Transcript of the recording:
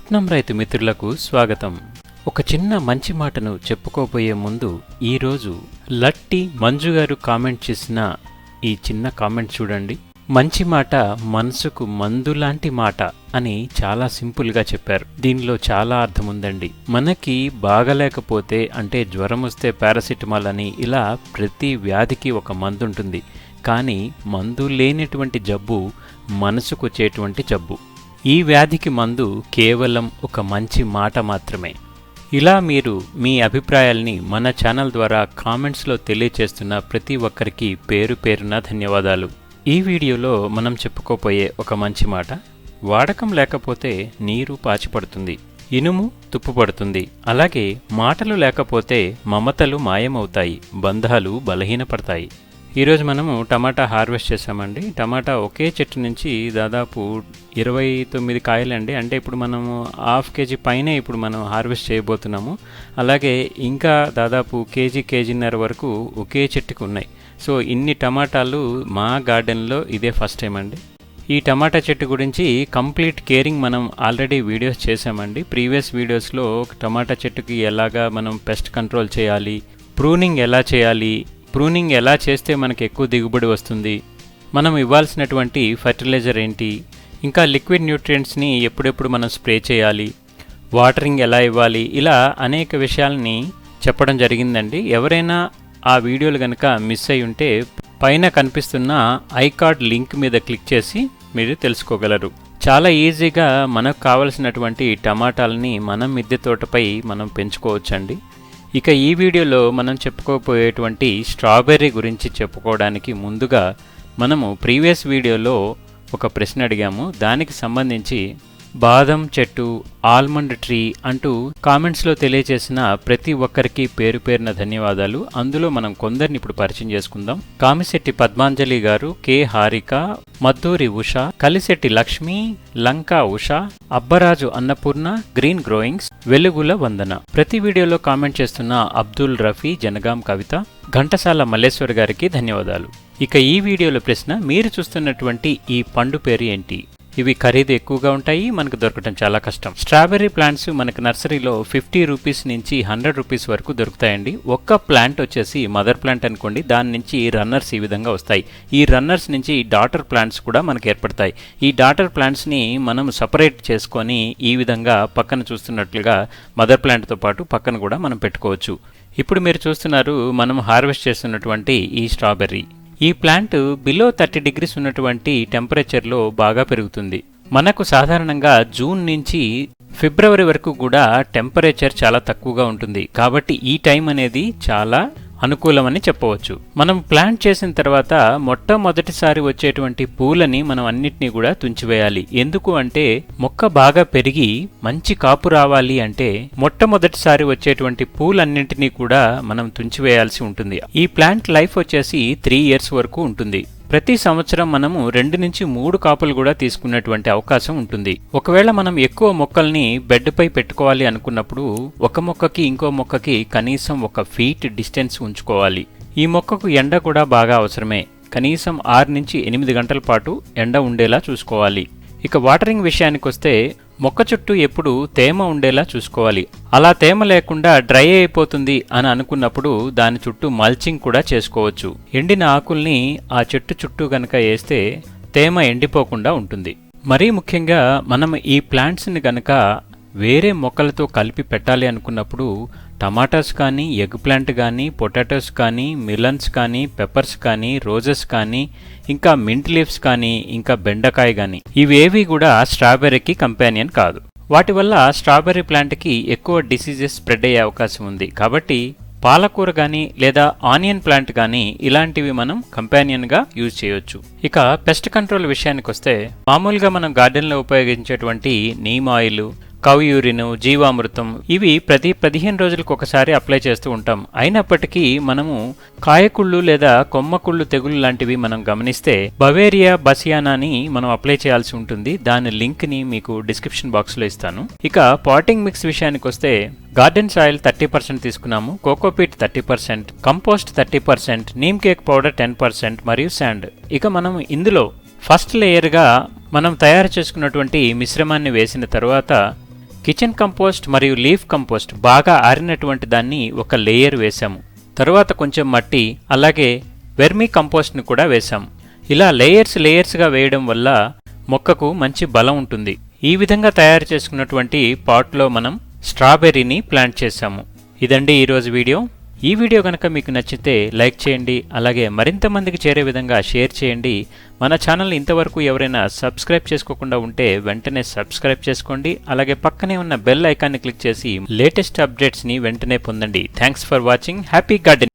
పట్నం రైతు మిత్రులకు స్వాగతం. ఒక చిన్న మంచి మాటను చెప్పుకోబోయే ముందు ఈరోజు లట్టి మంజు గారు కామెంట్ చేసిన ఈ చిన్న కామెంట్ చూడండి. మంచి మాట మనసుకు మందు లాంటి మాట అని చాలా సింపుల్గా చెప్పారు. దీనిలో చాలా అర్థం ఉందండి. మనకి బాగలేకపోతే అంటే జ్వరం వస్తే పారాసిటమాల్ అని ఇలా ప్రతి వ్యాధికి ఒక మందు ఉంటుంది. కానీ మందు లేనటువంటి జబ్బు మనసుకు వచ్చేటువంటి జబ్బు. ఈ వ్యాధికి మందు కేవలం ఒక మంచి మాట మాత్రమే. ఇలా మీరు మీ అభిప్రాయాల్ని మన ఛానల్ ద్వారా కామెంట్స్లో తెలియచేస్తున్న ప్రతి ఒక్కరికి పేరు పేరున ధన్యవాదాలు. ఈ వీడియోలో మనం చెప్పుకోపోయే ఒక మంచి మాట, వాడకం లేకపోతే నీరు పాచిపడుతుంది, ఇనుము తుప్పుపడుతుంది. అలాగే మాటలు లేకపోతే మమతలు మాయమవుతాయి, బంధాలు బలహీనపడతాయి. ఈరోజు మనము టమాటా హార్వెస్ట్ చేసామండి. టమాటా ఒకే చెట్టు నుంచి దాదాపు 29 కాయలండి. అంటే ఇప్పుడు మనము ½ కేజీ పైనే ఇప్పుడు మనం హార్వెస్ట్ చేయబోతున్నాము. అలాగే ఇంకా దాదాపు కేజీన్నర వరకు ఒకే చెట్టుకు ఉన్నాయి. సో ఇన్ని టమాటాలు మా గార్డెన్లో ఇదే ఫస్ట్ టైం అండి. ఈ టమాటా చెట్టు గురించి కంప్లీట్ కేరింగ్ మనం ఆల్రెడీ వీడియోస్ చేసామండి. ప్రీవియస్ వీడియోస్లో టమాటా చెట్టుకి ఎలాగా మనం పెస్ట్ కంట్రోల్ చేయాలి, ప్రూనింగ్ ఎలా చేయాలి, ప్రూనింగ్ ఎలా చేస్తే మనకు ఎక్కువ దిగుబడి వస్తుంది, మనం ఇవ్వాల్సినటువంటి ఫర్టిలైజర్ ఏంటి, ఇంకా లిక్విడ్ న్యూట్రియంట్స్ని ఎప్పుడెప్పుడు మనం స్ప్రే చేయాలి, వాటరింగ్ ఎలా ఇవ్వాలి, ఇలా అనేక విషయాలని చెప్పడం జరిగిందండి. ఎవరైనా ఆ వీడియోలు కనుక మిస్ అయి ఉంటే పైన కనిపిస్తున్న ఐకార్డ్ లింక్ మీద క్లిక్ చేసి మీరు తెలుసుకోగలరు. చాలా ఈజీగా మనకు కావలసినటువంటి టమాటాలని మనం మిద్దె తోటపై మనం పెంచుకోవచ్చండి. ఇక ఈ వీడియోలో మనం చెప్పుకోబోయేటువంటి స్ట్రాబెర్రీ గురించి చెప్పుకోవడానికి ముందుగా మనము ప్రీవియస్ వీడియోలో ఒక ప్రశ్న అడిగాము. దానికి సంబంధించి బాదం చెట్టు, ఆల్మండ్ ట్రీ అంటూ కామెంట్స్లో తెలియజేసిన ప్రతి ఒక్కరికి పేరు పేరున ధన్యవాదాలు. అందులో మనం కొందరిని ఇప్పుడు పరిచయం చేసుకుందాం. కామిశెట్టి పద్మాంజలి గారు, కె హారిక, మద్దూరి ఉష, కలిశెట్టి లక్ష్మి, లంకా ఉష, అబ్బరాజు అన్నపూర్ణ, గ్రీన్ గ్రోయింగ్స్, వెలుగుల వందన. ప్రతి వీడియోలో కామెంట్ చేస్తున్న అబ్దుల్ రఫీ, జనగాం కవిత, ఘంటసాల మల్లేశ్వర్ గారికి ధన్యవాదాలు. ఇక ఈ వీడియోలో ప్రశ్న, మీరు చూస్తున్నటువంటి ఈ పండు పేరు ఏంటి? ఇవి ఖరీదు ఎక్కువగా ఉంటాయి, మనకు దొరకటం చాలా కష్టం. స్ట్రాబెర్రీ ప్లాంట్స్ మనకు నర్సరీలో 50 రూపీస్ నుంచి 100 రూపీస్ వరకు దొరుకుతాయండి. ఒక్క ప్లాంట్ వచ్చేసి మదర్ ప్లాంట్ అనుకోండి, దాని నుంచి రన్నర్స్ ఈ విధంగా వస్తాయి. ఈ రన్నర్స్ నుంచి డాటర్ ప్లాంట్స్ కూడా మనకు ఏర్పడతాయి. ఈ డాటర్ ప్లాంట్స్ని మనం సపరేట్ చేసుకొని ఈ విధంగా పక్కన చూస్తున్నట్లుగా మదర్ ప్లాంట్తో పాటు పక్కన కూడా మనం పెట్టుకోవచ్చు. ఇప్పుడు మీరు చూస్తున్నారు మనం హార్వెస్ట్ చేస్తున్నటువంటి ఈ స్ట్రాబెర్రీ. ఈ ప్లాంట్ బిలో 30 degrees ఉన్నటువంటి టెంపరేచర్లో బాగా పెరుగుతుంది. మనకు సాధారణంగా జూన్ నుంచి ఫిబ్రవరి వరకు కూడా టెంపరేచర్ చాలా తక్కువగా ఉంటుంది. కాబట్టి ఈ టైం అనేది చాలా అనుకూలమని చెప్పవచ్చు. మనం ప్లాంట్ చేసిన తర్వాత మొట్టమొదటిసారి వచ్చేటువంటి పూలని మనం అన్నిటినీ కూడా తుంచివేయాలి. ఎందుకు అంటే మొక్క బాగా పెరిగి మంచి కాపు రావాలి అంటే మొట్టమొదటిసారి వచ్చేటువంటి పూలన్నింటినీ కూడా మనం తుంచివేయాల్సి ఉంటుంది. ఈ ప్లాంట్ లైఫ్ వచ్చేసి 3 years వరకు ఉంటుంది. ప్రతి సంవత్సరం మనము 2 నుంచి 3 కాపులు కూడా తీసుకునేటువంటి అవకాశం ఉంటుంది. ఒకవేళ మనం ఎక్కువ మొక్కల్ని బెడ్ పై పెట్టుకోవాలి అనుకున్నప్పుడు ఒక మొక్కకి ఇంకో మొక్కకి కనీసం 1 feet డిస్టెన్స్ ఉంచుకోవాలి. ఈ మొక్కకు ఎండ కూడా బాగా అవసరమే. కనీసం 6 నుంచి 8 గంటల పాటు ఎండ ఉండేలా చూసుకోవాలి. ఇక వాటరింగ్ విషయానికి వస్తే మొక్క చుట్టూ ఎప్పుడు తేమ ఉండేలా చూసుకోవాలి. అలా తేమ లేకుండా డ్రై అయిపోతుంది అని అనుకున్నప్పుడు దాని చుట్టూ మల్చింగ్ కూడా చేసుకోవచ్చు. ఎండిన ఆకుల్ని ఆ చెట్టు చుట్టూ గనక వేస్తే తేమ ఎండిపోకుండా ఉంటుంది. మరీ ముఖ్యంగా మనం ఈ ప్లాంట్స్ని గనక వేరే మొక్కలతో కలిపి పెట్టాలి అనుకున్నప్పుడు టమాటాస్ కానీ, ఎగ్ ప్లాంట్ కానీ, పొటాటోస్ కానీ, మిలన్స్ కానీ, పెప్పర్స్ కానీ, రోజెస్ కానీ, ఇంకా మింట్ లీవ్స్ కానీ, ఇంకా బెండకాయ కానీ, ఇవేవి కూడా స్ట్రాబెర్రీకి కంపానియన్ కాదు. వాటి వల్ల స్ట్రాబెర్రీ ప్లాంట్కి ఎక్కువ డిసీజెస్ స్ప్రెడ్ అయ్యే అవకాశం ఉంది. కాబట్టి పాలకూర కానీ లేదా ఆనియన్ ప్లాంట్ కానీ ఇలాంటివి మనం కంపానియన్గా యూజ్ చేయొచ్చు. ఇక పెస్ట్ కంట్రోల్ విషయానికి వస్తే మామూలుగా మనం గార్డెన్లో ఉపయోగించేటువంటి నీమ్ ఆయిల్, కౌ యూరిన్, జీవామృతం ఇవి ప్రతి 15 రోజులకు ఒకసారి అప్లై చేస్తూ ఉంటాం. అయినప్పటికీ మనము కాయకుళ్ళు లేదా కొమ్మకుళ్ళు తెగులు లాంటివి మనం గమనిస్తే బవేరియా బసియానాని మనం అప్లై చేయాల్సి ఉంటుంది. దాని లింక్ ని మీకు డిస్క్రిప్షన్ బాక్స్ లో ఇస్తాను. ఇక పాటింగ్ మిక్స్ విషయానికి వస్తే గార్డెన్ సాయిల్ 30% తీసుకున్నాము, cocopeat 30%, compost 30%, neem cake powder 10% మరియు శాండ్. ఇక మనం ఇందులో ఫస్ట్ లేయర్గా మనం తయారు చేసుకున్నటువంటి మిశ్రమాన్ని వేసిన తర్వాత కిచెన్ కంపోస్ట్ మరియు లీఫ్ కంపోస్ట్ బాగా ఆరినటువంటి దాన్ని ఒక లేయర్ వేశాము. తరువాత కొంచెం మట్టి అలాగే వెర్మీ కంపోస్ట్ని కూడా వేశాము. ఇలా లేయర్స్గా వేయడం వల్ల మొక్కకు మంచి బలం ఉంటుంది. ఈ విధంగా తయారు చేసుకున్నటువంటి పాట్లో మనం స్ట్రాబెర్రీని ప్లాంట్ చేశాము. ఇదండి ఈరోజు వీడియో. ఈ వీడియో కనుక మీకు నచ్చితే లైక్ చేయండి, అలాగే మరింత మందికి చేరే విధంగా షేర్ చేయండి. మన ఛానల్ని ఇంతవరకు ఎవరైనా సబ్స్క్రైబ్ చేసుకోకుండా ఉంటే వెంటనే సబ్స్క్రైబ్ చేసుకోండి, అలాగే పక్కనే ఉన్న బెల్ ఐకాన్ని క్లిక్ చేసి లేటెస్ట్ అప్డేట్స్ని వెంటనే పొందండి. Thanks for watching. Happy gardening.